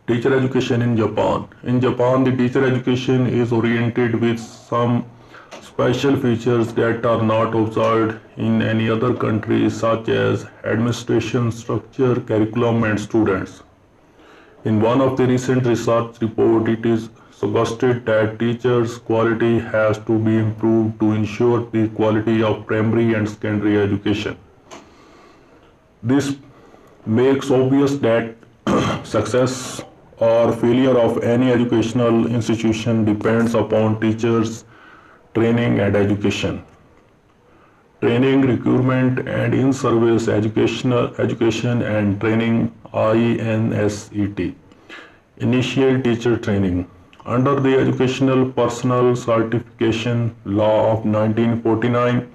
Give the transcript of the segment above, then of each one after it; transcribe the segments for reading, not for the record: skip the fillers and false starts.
Teacher education in Japan. In Japan, the teacher education is oriented with some special features that are not observed in any other country, such as administration, structure, curriculum, and students. In one of the recent research reports, it is suggested that teachers' quality has to be improved to ensure the quality of primary and secondary education. This makes obvious that success or failure of any educational institution depends upon teachers' training and education. Training, recruitment, and in-service education and training INSET. Initial teacher training. Under the Educational Personnel Certification Law of 1949,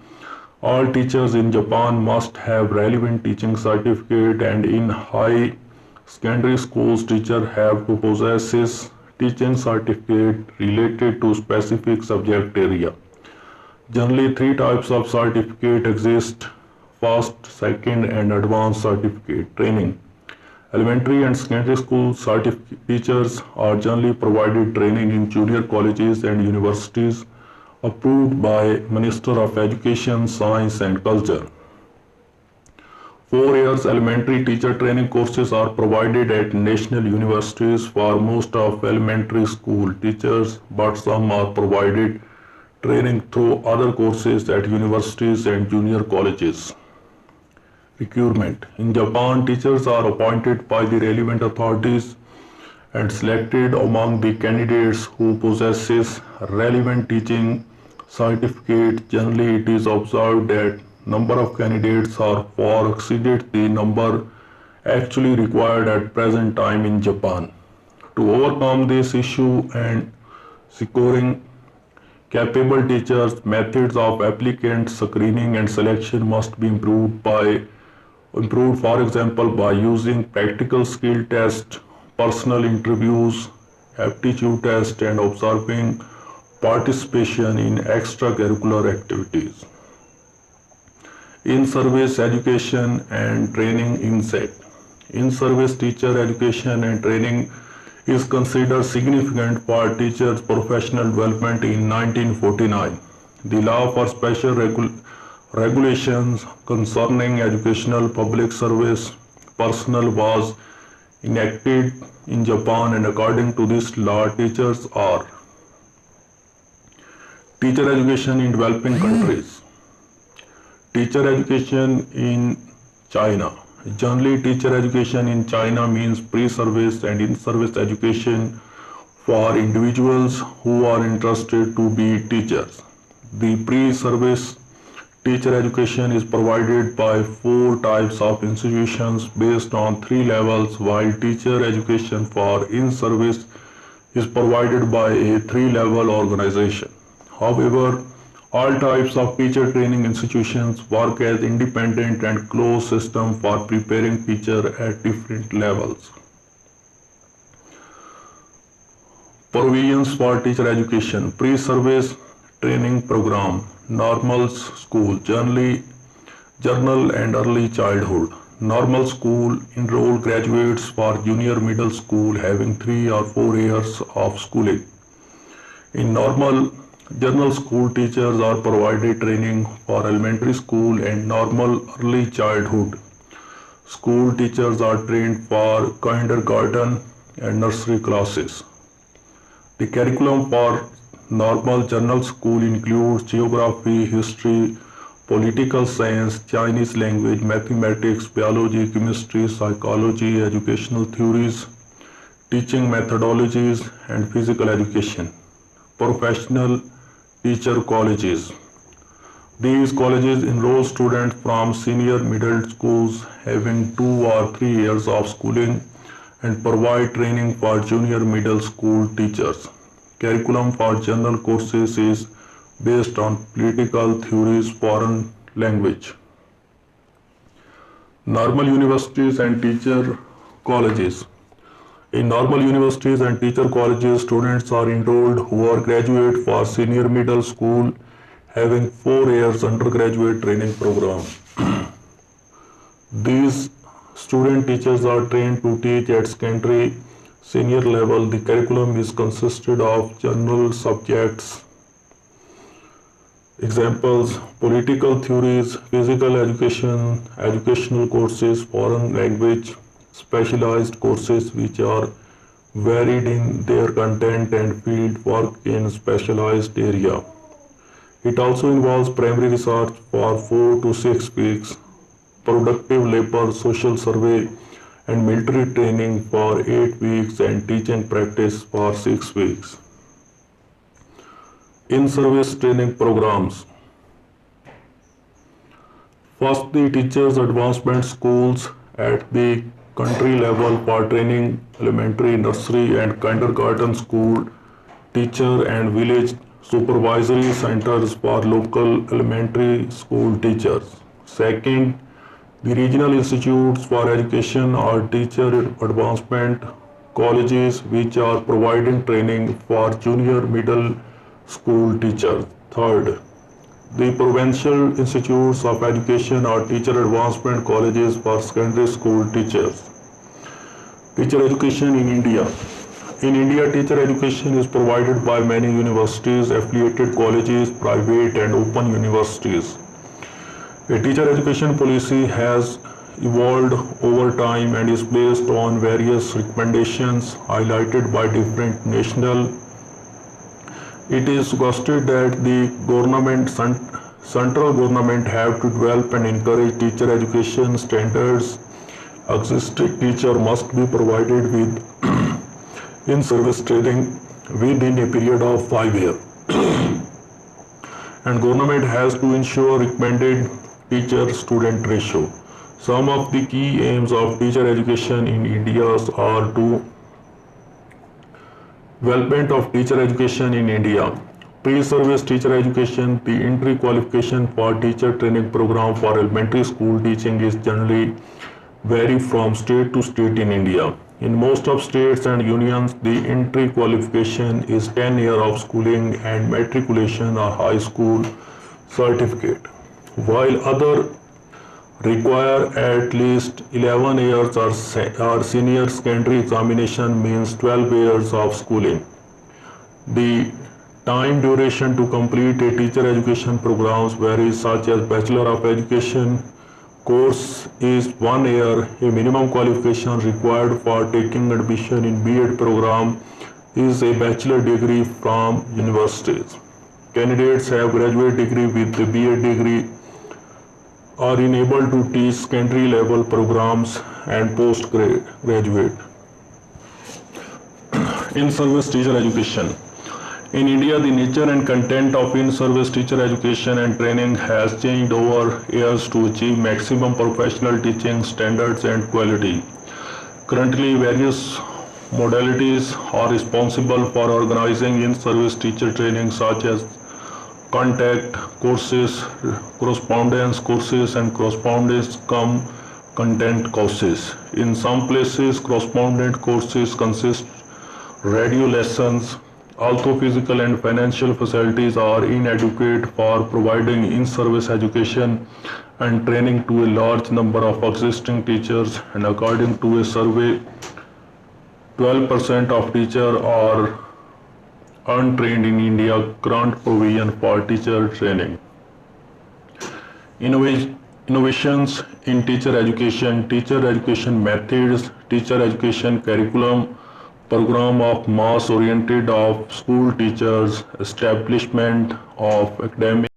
all teachers in Japan must have relevant teaching certificate, and in high secondary schools teachers have to possess teaching certificate related to specific subject area. Generally, three types of certificate exist: first, second, and advanced certificate training. Elementary and secondary school teachers are generally provided training in junior colleges and universities approved by Minister of Education, Science and Culture. 4 years elementary teacher training courses are provided at national universities for most of elementary school teachers, but some are provided training through other courses at universities and junior colleges. Recruitment. In Japan, teachers are appointed by the relevant authorities and selected among the candidates who possesses relevant teaching certificate. Generally, it is observed that number of candidates are far exceeded the number actually required at present time in Japan. To overcome this issue and securing capable teachers, methods of applicant screening and selection must be improved, for example, by using practical skill test, personal interviews, aptitude test, and observing participation in extracurricular activities. In-service education and training INSET. In-service teacher education and training is considered significant for teachers' professional development in 1949. The law for special regulations concerning educational public service personnel was enacted in Japan, and according to this law, teachers are teacher education in developing countries. Teacher education in China. Generally, teacher education in China means pre-service and in-service education for individuals who are interested to be teachers. The pre-service teacher education is provided by 4 types of institutions based on 3 levels, while teacher education for in-service is provided by a 3-level organization. However, all types of teacher training institutions work as independent and closed system for preparing teachers at different levels. Provisions for teacher education. Pre-service training program. Normal school, journal and early childhood. Normal school enroll graduates for junior middle school having 3 or 4 years of schooling. In normal general school, teachers are provided training for elementary school and normal early childhood. School teachers are trained for kindergarten and nursery classes. The curriculum for normal general school includes geography, history, political science, Chinese language, mathematics, biology, chemistry, psychology, educational theories, teaching methodologies, and physical education. Professional teacher colleges. These colleges enroll students from senior middle schools having 2 or 3 years of schooling and provide training for junior middle school teachers. Curriculum for general courses is based on political theories, foreign language. Normal universities and teacher colleges. In normal universities and teacher colleges, students are enrolled who are graduate for senior middle school having 4 years undergraduate training program. These student teachers are trained to teach at secondary senior level, the curriculum is consisted of general subjects. Examples: political theories, physical education, educational courses, foreign language, specialized courses which are varied in their content and field work in specialized area. It also involves primary research for 4 to 6 weeks, productive labor, social survey, and military training for 8 weeks and teaching practice for 6 weeks. In-service training programs. First, the teachers advancement schools at the country level for training elementary, nursery, and kindergarten school teacher and village supervisory centers for local elementary school teachers. Second, the regional institutes for education or teacher advancement colleges which are providing training for junior middle school teachers. Third, the provincial institutes of education or teacher advancement colleges for secondary school teachers. Teacher education in India. In India, teacher education is provided by many universities, affiliated colleges, private and open universities. A teacher education policy has evolved over time and is based on various recommendations highlighted by different national. It is suggested that the central government have to develop and encourage teacher education standards. Existing teacher must be provided with in-service training within a period of 5 years. And government has to ensure recommended teacher-student ratio. Some of the key aims of teacher education in India are to development of teacher education in India. Pre-service teacher education, the entry qualification for teacher training program for elementary school teaching is generally vary from state to state in India. In most of states and unions, the entry qualification is 10 years of schooling and matriculation or high school certificate, while other require at least 11 years or senior secondary examination means 12 years of schooling. The time duration to complete a teacher education programs varies, such as Bachelor of Education course is 1 year. A minimum qualification required for taking admission in B.Ed program is a bachelor degree from universities. Candidates have graduate degree with the B.Ed degree are enabled to teach secondary level programs and postgraduate. In-service teacher education. In India, the nature and content of in-service teacher education and training has changed over years to achieve maximum professional teaching standards and quality. Currently, various modalities are responsible for organizing in-service teacher training, such as contact courses, correspondence courses, and correspondence cum content courses. In some places, correspondent courses consist radio lessons. Although physical and financial facilities are inadequate for providing in-service education and training to a large number of existing teachers, and according to a survey, 12% of teachers are untrained in India. Grant provision for teacher training. Innovations in teacher education methods, teacher education curriculum, program of mass oriented of school teachers, establishment of academic